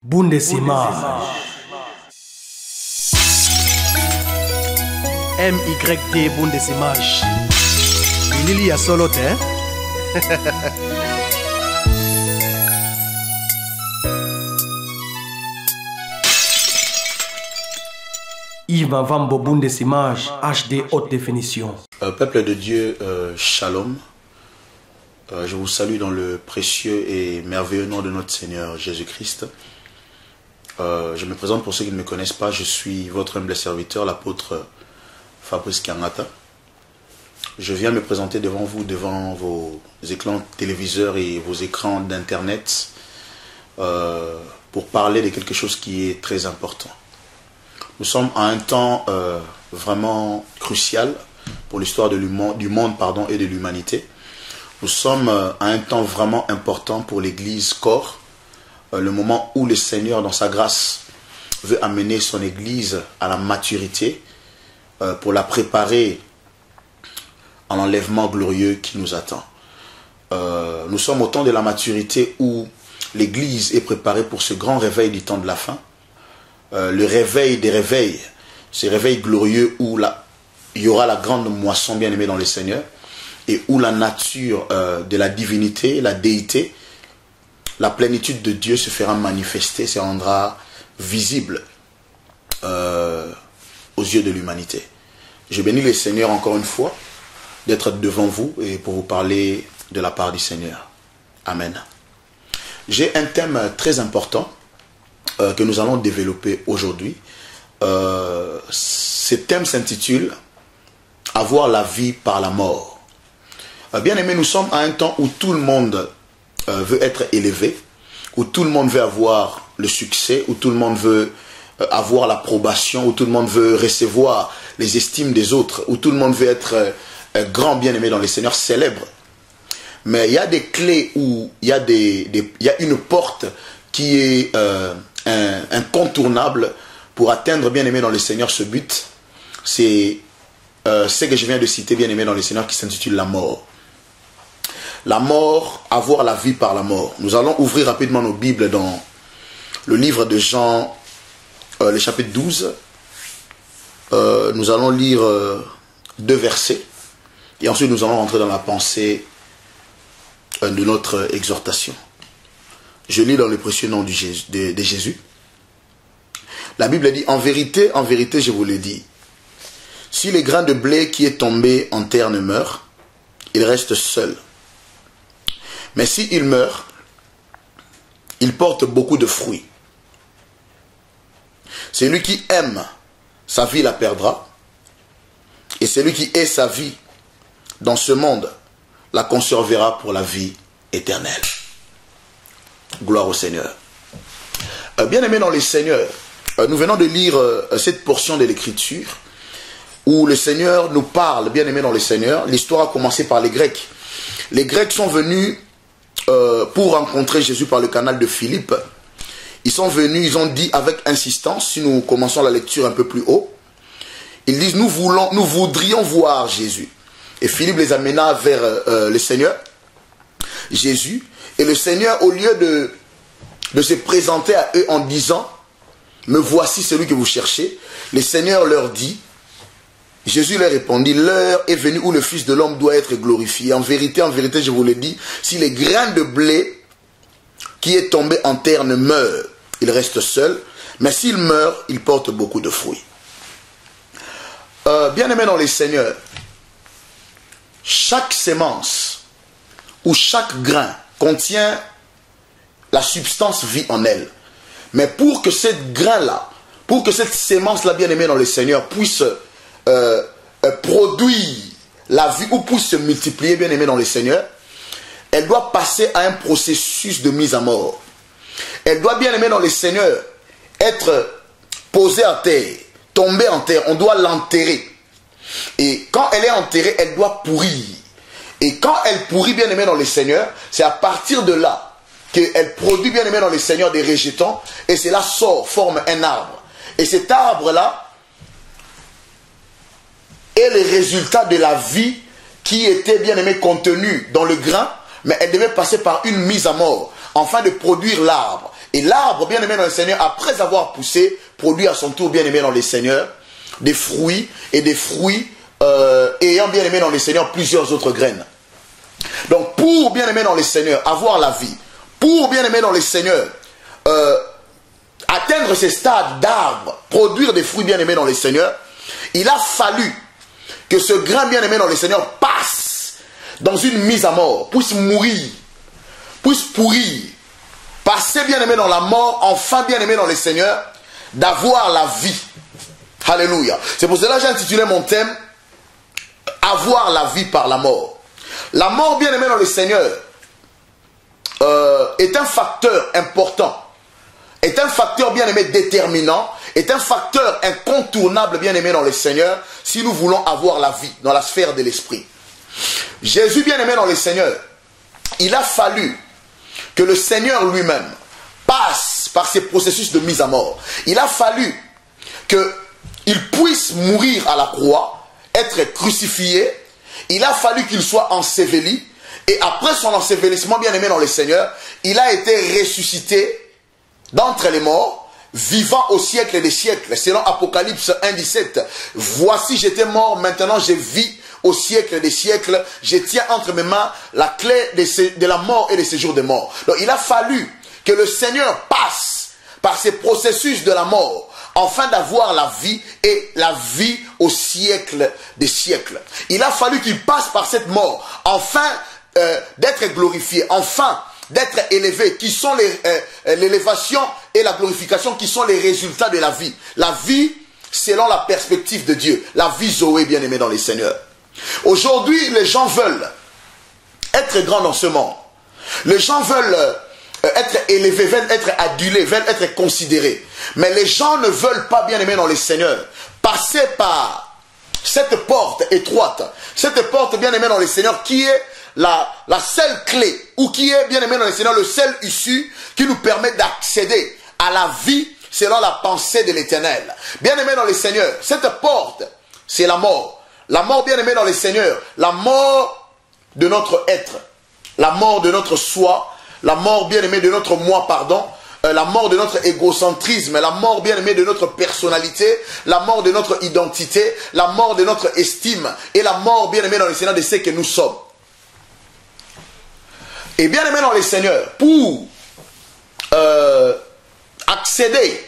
Bundesima. MYD Bundesimage. Lili ya solo te. Yves Mavambo Bundesimage, HD haute définition. Peuple de Dieu, Shalom. Je vous salue dans le précieux et merveilleux nom de notre Seigneur Jésus-Christ. Je me présente pour ceux qui ne me connaissent pas. Je suis votre humble serviteur, l'apôtre Fabrice Kiangata. Je viens me présenter devant vous, devant vos écrans téléviseurs et vos écrans d'internet pour parler de quelque chose qui est très important. Nous sommes à un temps vraiment crucial pour l'histoire du monde et de l'humanité. Nous sommes à un temps vraiment important pour l'Église corps, le moment où le Seigneur, dans sa grâce, veut amener son Église à la maturité pour la préparer à l'enlèvement glorieux qui nous attend. Nous sommes au temps de la maturité où l'Église est préparée pour ce grand réveil du temps de la fin. Le réveil des réveils, ce réveil glorieux où il y aura la grande moisson bien-aimée dans le Seigneur et où la nature de la divinité, la déité, la plénitude de Dieu se fera manifester, se rendra visible aux yeux de l'humanité. Je bénis le Seigneur encore une fois d'être devant vous et pour vous parler de la part du Seigneur. Amen. J'ai un thème très important que nous allons développer aujourd'hui. Ce thème s'intitule « Avoir la vie par la mort ». Bien aimé, nous sommes à un temps où tout le monde veut être élevé, où tout le monde veut avoir le succès, où tout le monde veut avoir l'approbation, où tout le monde veut recevoir les estimes des autres, où tout le monde veut être grand bien-aimé dans le Seigneur, célèbre. Mais il y a des clés où il y a une porte qui est incontournable pour atteindre bien-aimé dans le Seigneur ce but. C'est ce que je viens de citer bien-aimé dans le Seigneur qui s'intitule la mort. La mort, avoir la vie par la mort. Nous allons ouvrir rapidement nos Bibles dans le livre de Jean, le chapitre 12. Nous allons lire 2 versets. Et ensuite nous allons rentrer dans la pensée de notre exhortation. Je lis dans le précieux nom de Jésus. La Bible dit, en vérité, je vous le dis, si le grain de blé qui est tombé en terre ne meurt, il reste seul. Mais s'il meurt, il porte beaucoup de fruits. Celui qui aime sa vie la perdra, et celui qui hait sa vie dans ce monde la conservera pour la vie éternelle. Gloire au Seigneur. Bien-aimés dans le Seigneur, nous venons de lire cette portion de l'Écriture où le Seigneur nous parle, bien-aimés dans le Seigneur. L'histoire a commencé par les Grecs. Les Grecs sont venus pour rencontrer Jésus par le canal de Philippe. Ils sont venus, ils ont dit avec insistance, si nous commençons la lecture un peu plus haut, ils disent, nous voudrions voir Jésus. Et Philippe les amena vers le Seigneur, Jésus. Et le Seigneur, au lieu de se présenter à eux en disant, me voici celui que vous cherchez, le Seigneur leur dit, Jésus leur répondit, l'heure est venue où le Fils de l'homme doit être glorifié. En vérité, je vous le dis, si les grains de blé qui est tombé en terre ne meurt, il reste seul. Mais s'il meurt, il porte beaucoup de fruits. Bien-aimés dans les Seigneurs, chaque sémence ou chaque grain contient la substance vie en elle. Mais pour que cette grain-là, pour que cette sémence-là, bien-aimée dans le Seigneur, puisse produire la vie ou puisse se multiplier, bien-aimée dans le Seigneur, elle doit passer à un processus de mise à mort. Elle doit, bien-aimée dans le Seigneur, être posée à terre, tomber en terre. On doit l'enterrer. Et quand elle est enterrée, elle doit pourrir. Et quand elle pourrit, bien-aimée dans le Seigneur, c'est à partir de là qu'elle produit, bien-aimée dans le Seigneur, des rejetons. Et cela forme un arbre. Et cet arbre-là est le résultat de la vie qui était, bien-aimée, contenue dans le grain. Mais elle devait passer par une mise à mort afin de produire l'arbre. Et l'arbre, bien aimé dans le Seigneur, après avoir poussé, produit à son tour, bien aimé dans le Seigneur, des fruits, et des fruits ayant, bien aimé dans le Seigneur, plusieurs autres graines. Donc, pour, bien aimé dans le Seigneur, avoir la vie, pour, bien aimé dans le Seigneur, atteindre ces stades d'arbres, produire des fruits, bien aimés dans le Seigneur, il a fallu que ce grain, bien aimé dans le Seigneur, passe dans une mise à mort, puisse mourir, puisse pourrir, passer, bien aimé, dans la mort, enfin, bien aimé dans le Seigneur, d'avoir la vie. Alléluia. C'est pour cela que j'ai intitulé mon thème avoir la vie par la mort. La mort, bien aimé dans le Seigneur, est un facteur important, est un facteur, bien aimé, déterminant, est un facteur incontournable, bien aimé dans le Seigneur, si nous voulons avoir la vie dans la sphère de l'esprit. Jésus, bien aimé dans le Seigneur, il a fallu que le Seigneur lui-même passe par ces processus de mise à mort. Il a fallu qu'il puisse mourir à la croix, être crucifié. Il a fallu qu'il soit enseveli. Et après son ensevelissement, bien aimé dans le Seigneur, il a été ressuscité d'entre les morts, vivant au siècle des siècles. Selon Apocalypse 1,17, voici j'étais mort, maintenant je vis au siècle des siècles, je tiens entre mes mains la clé de la mort et des séjours des morts. Donc il a fallu que le Seigneur passe par ces processus de la mort, afin d'avoir la vie et la vie au siècle des siècles. Il a fallu qu'il passe par cette mort, afin d'être glorifié, enfin d'être élevé, qui sont l'élévation et la glorification, qui sont les résultats de la vie. La vie selon la perspective de Dieu, la vie Zoé, bien aimé dans les Seigneurs. Aujourd'hui, les gens veulent être grands dans ce monde. Les gens veulent être élevés, veulent être adulés, veulent être considérés. Mais les gens ne veulent pas, bien aimé dans les Seigneurs, passer par cette porte étroite, cette porte, bien aimé dans les Seigneurs, qui est la seule clé, ou qui est, bien aimé dans les Seigneurs, le seul issue qui nous permet d'accéder à la vie selon la pensée de l'Éternel. Bien aimé dans les Seigneurs, cette porte, c'est la mort. La mort, bien aimé dans les Seigneurs, la mort de notre être, la mort de notre soi, la mort, bien aimé, de notre moi, pardon, la mort de notre égocentrisme, la mort, bien aimé, de notre personnalité, la mort de notre identité, la mort de notre estime, et la mort, bien aimé, dans les Seigneurs, de ce que nous sommes. Et bien aimé dans les Seigneurs, pour accéder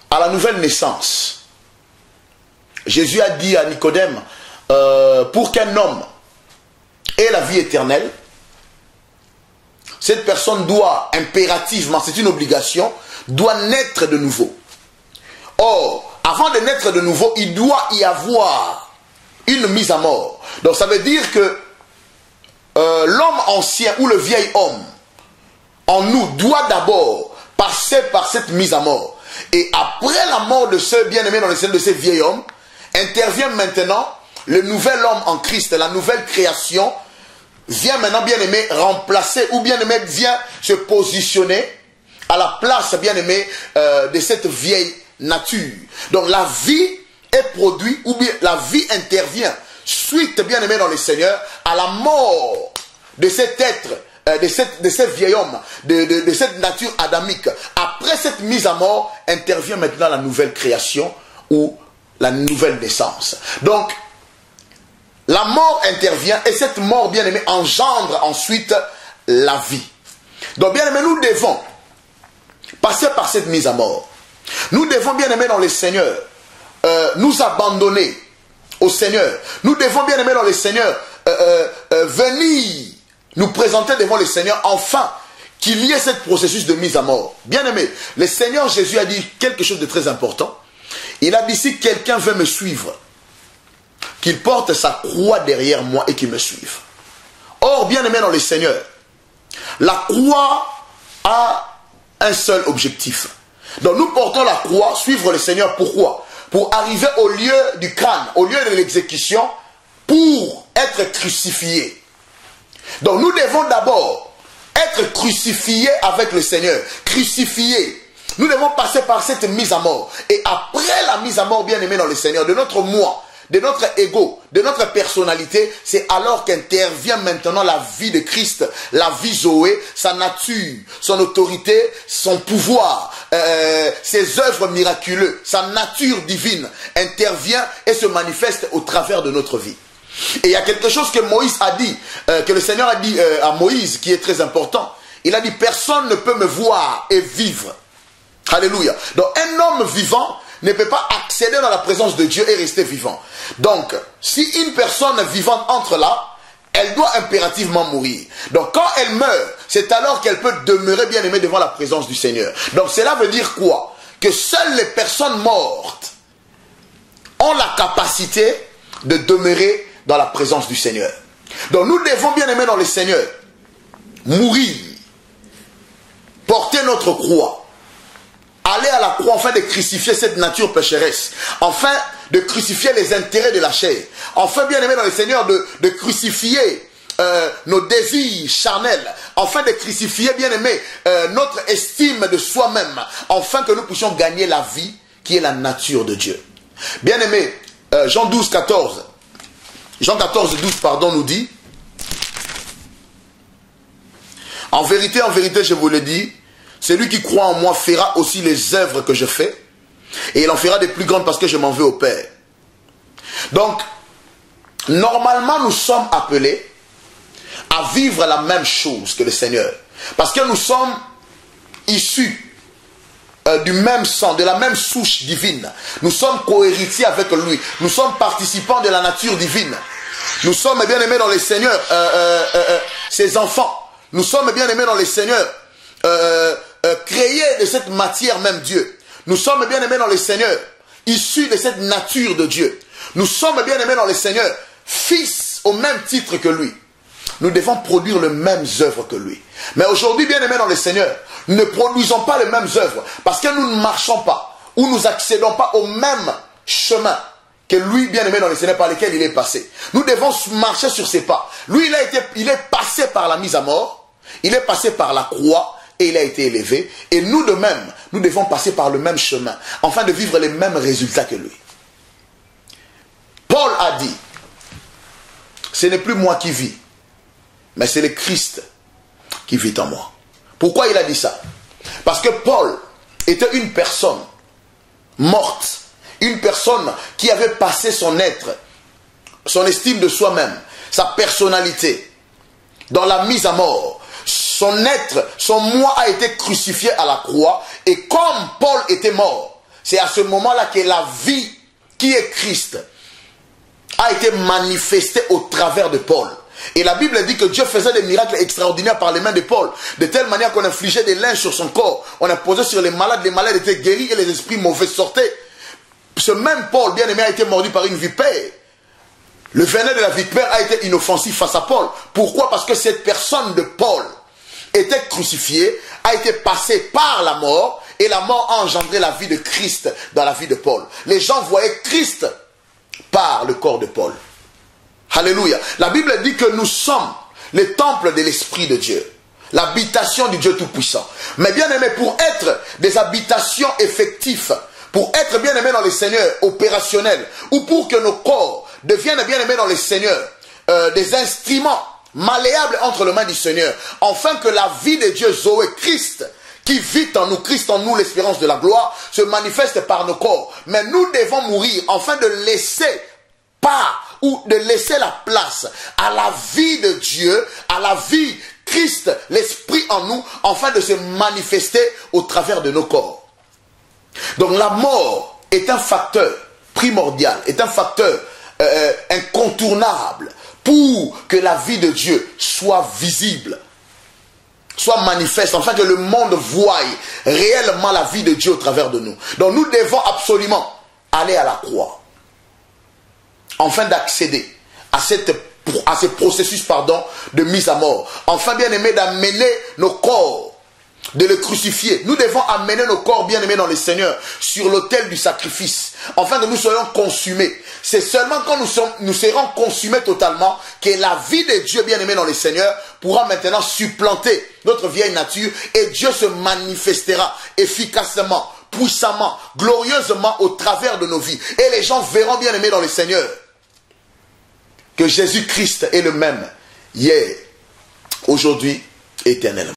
à la nouvelle naissance, Jésus a dit à Nicodème, pour qu'un homme ait la vie éternelle, cette personne doit impérativement, c'est une obligation, doit naître de nouveau. Or, avant de naître de nouveau, il doit y avoir une mise à mort. Donc ça veut dire que l'homme ancien ou le vieil homme en nous doit d'abord passer par cette mise à mort. Et après la mort de ce bien-aimé dans le Seigneur, de ce vieil homme, intervient maintenant le nouvel homme en Christ, la nouvelle création, vient maintenant, bien-aimé, remplacer, ou bien-aimé, vient se positionner à la place, bien-aimé, de cette vieille nature. Donc la vie est produite, ou bien la vie intervient, suite, bien-aimé dans le Seigneur, à la mort de cet être, de ce vieil homme, de cette nature adamique. Après cette mise à mort, intervient maintenant la nouvelle création, ou la nouvelle naissance. Donc, la mort intervient et cette mort, bien aimé, engendre ensuite la vie. Donc, bien aimé, nous devons passer par cette mise à mort. Nous devons, bien aimé, dans le Seigneur, nous abandonner au Seigneur. Nous devons, bien aimé, dans le Seigneur, venir nous présenter devant le Seigneur, enfin, qu'il y ait ce processus de mise à mort. Bien aimé, le Seigneur Jésus a dit quelque chose de très important. Il a dit, si quelqu'un veut me suivre, qu'il porte sa croix derrière moi et qu'il me suive. Or, bien aimé dans le Seigneur, la croix a un seul objectif. Donc nous portons la croix, suivre le Seigneur. Pourquoi? Pour arriver au lieu du crâne, au lieu de l'exécution, pour être crucifié. Donc nous devons d'abord être crucifiés avec le Seigneur. Crucifiés. Nous devons passer par cette mise à mort. Et après la mise à mort, bien aimé dans le Seigneur, de notre moi, de notre ego, de notre personnalité, c'est alors qu'intervient maintenant la vie de Christ, la vie Zoé, sa nature, son autorité, son pouvoir, ses œuvres miraculeuses, sa nature divine intervient et se manifeste au travers de notre vie. Et il y a quelque chose que Moïse a dit, que le Seigneur a dit à Moïse, qui est très important. Il a dit, personne ne peut me voir et vivre. Alléluia. Donc un homme vivant ne peut pas accéder dans la présence de Dieu et rester vivant. Donc, si une personne vivante entre là, elle doit impérativement mourir. Donc, quand elle meurt, c'est alors qu'elle peut demeurer bien aimée devant la présence du Seigneur. Donc, cela veut dire quoi? Que seules les personnes mortes ont la capacité de demeurer dans la présence du Seigneur. Donc, nous devons bien aimer dans le Seigneur mourir, porter notre croix, aller à la croix afin de crucifier cette nature pécheresse, afin de crucifier les intérêts de la chair, enfin bien aimé dans le Seigneur de crucifier nos désirs charnels, afin de crucifier bien aimé notre estime de soi-même, afin que nous puissions gagner la vie qui est la nature de Dieu. Bien aimé, Jean 14, 12 pardon, nous dit, en vérité, je vous le dis, celui qui croit en moi fera aussi les œuvres que je fais, et il en fera des plus grandes parce que je m'en vais au Père. Donc, normalement, nous sommes appelés à vivre la même chose que le Seigneur, parce que nous sommes issus du même sang, de la même souche divine. Nous sommes cohéritiers avec lui, nous sommes participants de la nature divine. Nous sommes bien aimés dans le Seigneur, ses enfants. Nous sommes bien aimés dans le Seigneur, créés de cette matière même Dieu. Nous sommes bien aimés dans le Seigneur, issus de cette nature de Dieu. Nous sommes bien aimés dans le Seigneur, fils au même titre que lui. Nous devons produire les mêmes œuvres que lui. Mais aujourd'hui, bien aimés dans le Seigneur, nous ne produisons pas les mêmes œuvres parce que nous ne marchons pas ou nous accédons pas au même chemin que lui, bien aimé dans le Seigneur, par lequel il est passé. Nous devons marcher sur ses pas. Lui, il est passé par la mise à mort, il est passé par la croix, et il a été élevé. Et nous de même, nous devons passer par le même chemin, afin de vivre les mêmes résultats que lui. Paul a dit, ce n'est plus moi qui vis, mais c'est le Christ qui vit en moi. Pourquoi il a dit ça? Parce que Paul était une personne morte, une personne qui avait passé son être, son estime de soi-même, sa personnalité, dans la mise à mort. Son être, son moi a été crucifié à la croix. Et comme Paul était mort, c'est à ce moment-là que la vie qui est Christ a été manifestée au travers de Paul. Et la Bible dit que Dieu faisait des miracles extraordinaires par les mains de Paul. De telle manière qu'on infligeait des linges sur son corps. On imposait sur les malades étaient guéris et les esprits mauvais sortaient. Ce même Paul, bien aimé, a été mordu par une vipère. Le venin de la vipère a été inoffensif face à Paul. Pourquoi? Parce que cette personne de Paul était crucifié, a été passé par la mort, et la mort a engendré la vie de Christ dans la vie de Paul. Les gens voyaient Christ par le corps de Paul. Alléluia. La Bible dit que nous sommes le temple de l'Esprit de Dieu, l'habitation du Dieu Tout-Puissant. Mais bien aimé, pour être des habitations effectives, pour être bien aimé dans le Seigneur, opérationnels, ou pour que nos corps deviennent bien aimés dans le Seigneur, des instruments malléable entre les mains du Seigneur, afin que la vie de Dieu, Zoé, Christ, qui vit en nous, Christ en nous, l'espérance de la gloire, se manifeste par nos corps. Mais nous devons mourir, afin de laisser part, ou de laisser la place à la vie de Dieu, à la vie Christ, l'esprit en nous, afin de se manifester au travers de nos corps. Donc la mort est un facteur primordial, est un facteur incontournable, pour que la vie de Dieu soit visible, soit manifeste, afin que le monde voie réellement la vie de Dieu au travers de nous. Donc nous devons absolument aller à la croix, afin d'accéder à ce processus de mise à mort. Enfin, bien aimé, d'amener nos corps, de le crucifier. Nous devons amener nos corps, bien aimés dans le Seigneur, sur l'autel du sacrifice, afin que nous soyons consumés. C'est seulement quand nous serons consumés totalement que la vie de Dieu, bien aimé dans le Seigneur, pourra maintenant supplanter notre vieille nature, et Dieu se manifestera efficacement, puissamment, glorieusement au travers de nos vies. Et les gens verront, bien aimés dans le Seigneur, que Jésus-Christ est le même hier, aujourd'hui, éternellement.